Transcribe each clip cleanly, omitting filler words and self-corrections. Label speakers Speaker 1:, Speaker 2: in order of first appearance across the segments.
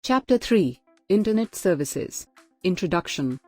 Speaker 1: Chapter 3: Internet Services. Introduction.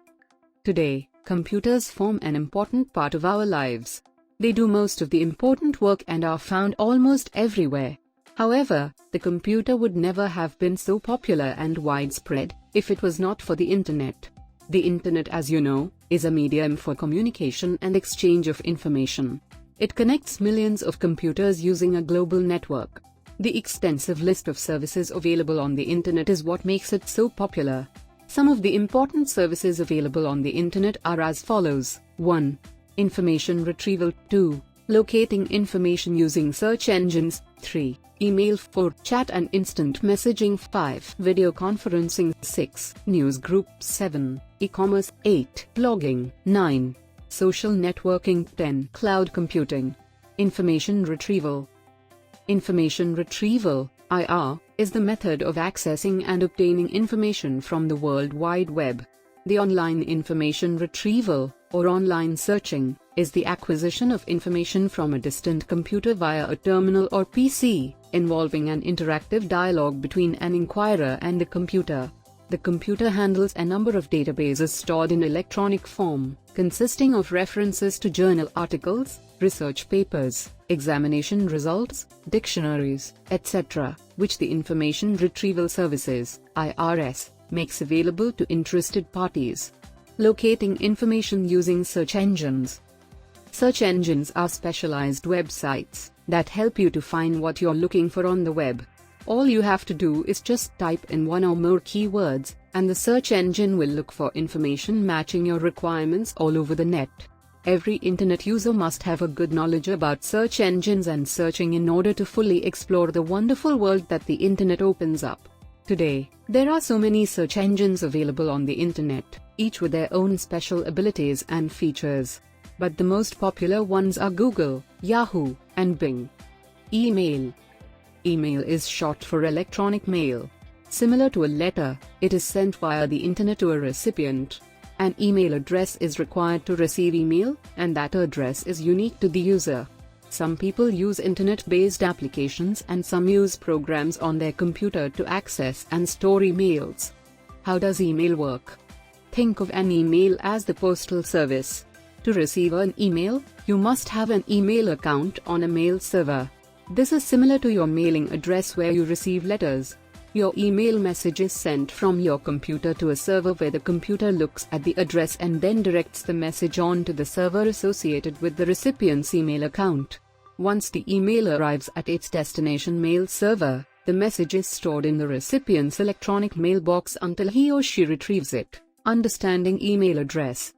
Speaker 1: Today, computers form an important part of our lives. They do most of the important work and are found almost everywhere. However, the computer would never have been so popular and widespread if it was not for the Internet. The Internet, as you know, is a medium for communication and exchange of information. It connects millions of computers using a global network. The extensive list of services available on the Internet is what makes it so popular. Some of the important services available on the Internet are as follows: 1. Information retrieval. 2. Locating information using search engines. 3. Email. 4. Chat and instant messaging. 5. Video conferencing. 6. News group. 7. E-commerce. 8. Blogging. 9. Social networking. 10. Cloud computing. Information retrieval. Information retrieval, IR, is the method of accessing and obtaining information from the World Wide Web. The online information retrieval, or online searching, is the acquisition of information from a distant computer via a terminal or PC, involving an interactive dialogue between an inquirer and the computer. The computer handles a number of databases stored in electronic form, consisting of references to journal articles, research papers, examination results, dictionaries, etc., which the Information Retrieval Services, IRS, makes available to interested parties. Locating information using search engines. Search engines are specialized websites that help you to find what you're looking for on the web. All you have to do is just type in one or more keywords, and the search engine will look for information matching your requirements all over the net. Every Internet user must have a good knowledge about search engines and searching in order to fully explore the wonderful world that the Internet opens up. Today, there are so many search engines available on the Internet, each with their own special abilities and features. But the most popular ones are Google, Yahoo, and Bing. Email. Email is short for electronic mail. Similar to a letter, it is sent via the Internet to a recipient. An email address is required to receive email, and that address is unique to the user. Some people use Internet-based applications and some use programs on their computer to access and store emails. How does email work? Think of an email as the postal service. To receive an email, you must have an email account on a mail server. This is similar to your mailing address where you receive letters. Your email message is sent from your computer to a server where the computer looks at the address and then directs the message on to the server associated with the recipient's email account. Once the email arrives at its destination mail server, the message is stored in the recipient's electronic mailbox until he or she retrieves it. Understanding email address.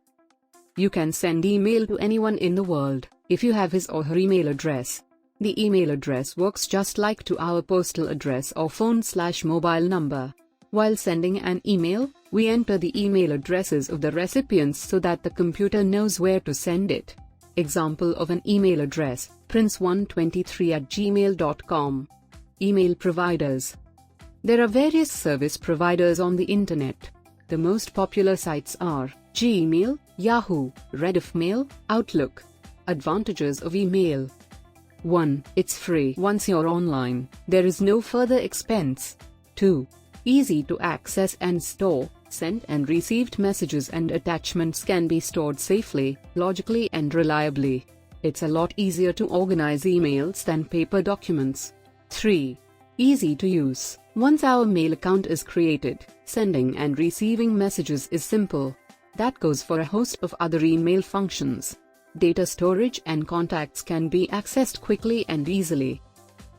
Speaker 1: You can send email to anyone in the world, if you have his or her email address. The email address works just like to our postal address or phone/mobile number. While sending an email, we enter the email addresses of the recipients so that the computer knows where to send it. Example of an email address: prince123@gmail.com. Email providers. There are various service providers on the Internet. The most popular sites are Gmail, Yahoo, Rediffmail, Outlook. Advantages of email. 1. It's free. Once you're online, there is no further expense. 2. Easy to access and store. Sent and received messages and attachments can be stored safely, logically and reliably. It's a lot easier to organize emails than paper documents. 3. Easy to use. Once our mail account is created, sending and receiving messages is simple. That goes for a host of other email functions. Data storage and contacts can be accessed quickly and easily.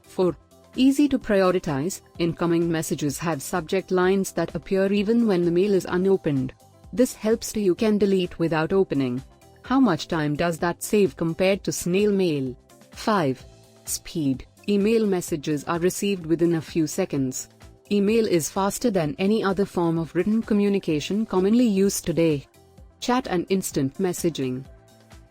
Speaker 1: 4. Easy to prioritize. Incoming messages have subject lines that appear even when the mail is unopened. This helps you can delete without opening. How much time does that save compared to snail mail? 5. Speed. Email messages are received within a few seconds. Email is faster than any other form of written communication commonly used today. Chat and instant messaging.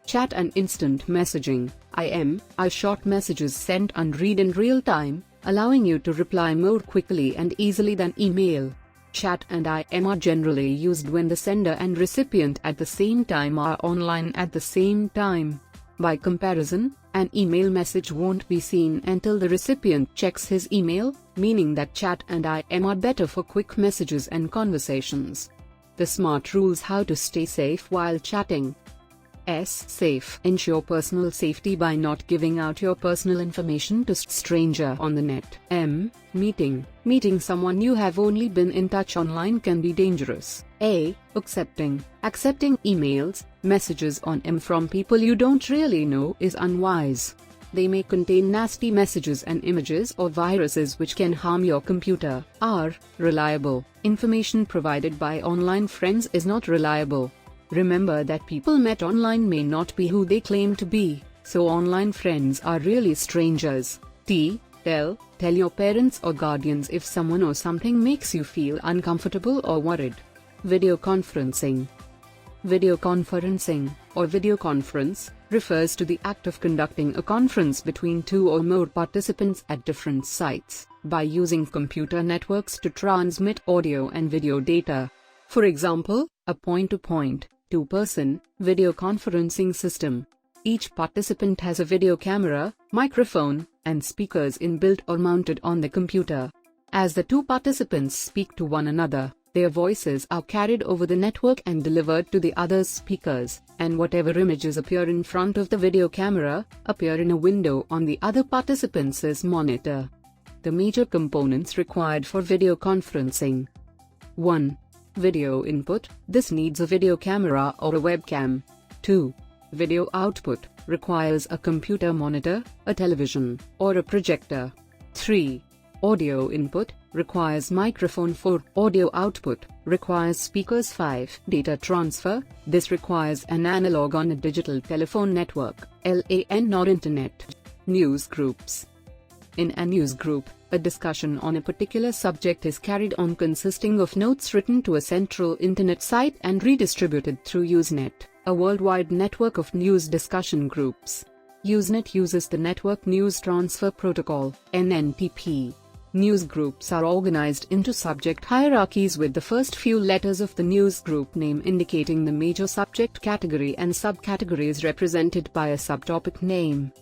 Speaker 1: Chat and instant messaging, IM, are short messages sent and read in real time, allowing you to reply more quickly and easily than email. Chat and IM are generally used when the sender and recipient at the same time are online at the same time. By comparison, An email message won't be seen until the recipient checks his email, meaning that chat and IM are better for quick messages and conversations. The smart rules: how to stay safe while chatting. Safe. Ensure personal safety by not giving out your personal information to stranger on the net. Meeting. Meeting someone you have only been in touch online can be dangerous. Accepting. Accepting emails, messages on from people you don't really know is unwise. They may contain nasty messages and images or viruses which can harm your computer. Reliable. Information provided by online friends is not reliable. Remember that people met online may not be who they claim to be, so online friends are really strangers. Tell your parents or guardians if someone or something makes you feel uncomfortable or worried. Video conferencing. Video conferencing, or video conference, refers to the act of conducting a conference between two or more participants at different sites, by using computer networks to transmit audio and video data. For example, a point-to-point, two-person, video conferencing system. Each participant has a video camera, microphone, and speakers inbuilt or mounted on the computer. As the two participants speak to one another, their voices are carried over the network and delivered to the other's speakers, and whatever images appear in front of the video camera, appear in a window on the other participant's monitor. The major components required for video conferencing. 1. Video input. This needs a video camera or a webcam. 2. Video output. Requires a computer monitor, a television, or a projector. 3. Audio input. Requires microphone. 4. Audio output. Requires speakers. 5. Data transfer. This requires an analog on a digital telephone network, LAN or internet. News groups. In a news group, a discussion on a particular subject is carried on consisting of notes written to a central internet site and redistributed through Usenet, a worldwide network of news discussion groups. Usenet uses the Network News Transfer Protocol, NNTP. News groups are organized into subject hierarchies with the first few letters of the news group name indicating the major subject category and subcategories represented by a subtopic name.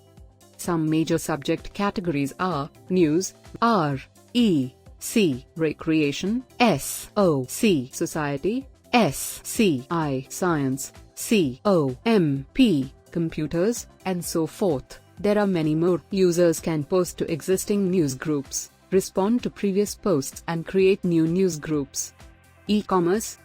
Speaker 1: Some major subject categories are news, REC, recreation, SOC, society, SCI, science, COMP, computers, and so forth. There are many more. Users can post to existing news groups, respond to previous posts, and create new news groups. E-commerce.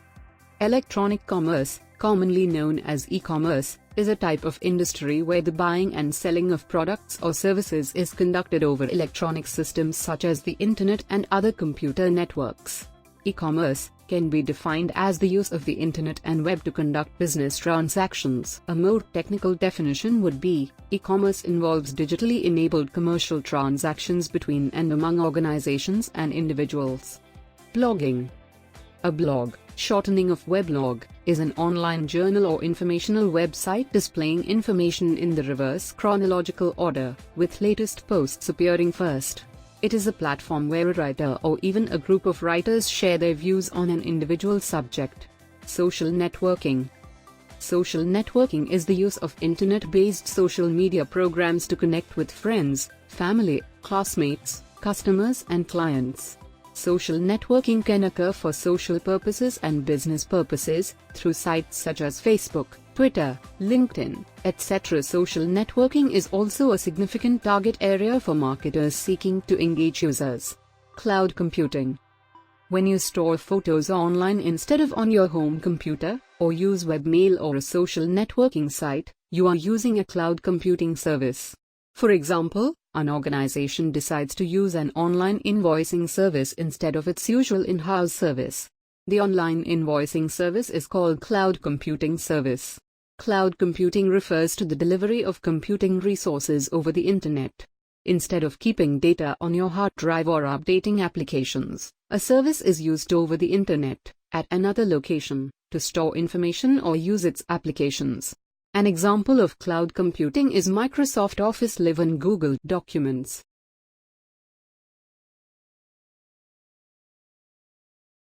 Speaker 1: Electronic commerce, commonly known as e-commerce, is a type of industry where the buying and selling of products or services is conducted over electronic systems such as the internet and other computer networks. E-commerce can be defined as the use of the internet and web to conduct business transactions. A more technical definition would be, e-commerce involves digitally enabled commercial transactions between and among organizations and individuals. Blogging. A blog, shortening of weblog, is an online journal or informational website displaying information in the reverse chronological order, with latest posts appearing first. It is a platform where a writer or even a group of writers share their views on an individual subject. Social networking. Social networking is the use of internet-based social media programs to connect with friends, family, classmates, customers, and clients. Social networking can occur for social purposes and business purposes, through sites such as Facebook, Twitter, LinkedIn, etc. Social networking is also a significant target area for marketers seeking to engage users. Cloud computing. When you store photos online instead of on your home computer, or use webmail or a social networking site, you are using a cloud computing service. For example, an organization decides to use an online invoicing service instead of its usual in-house service. The online invoicing service is called Cloud Computing Service. Cloud computing refers to the delivery of computing resources over the internet. Instead of keeping data on your hard drive or updating applications, a service is used over the internet, at another location, to store information or use its applications. An example of cloud computing is Microsoft Office Live and Google Documents.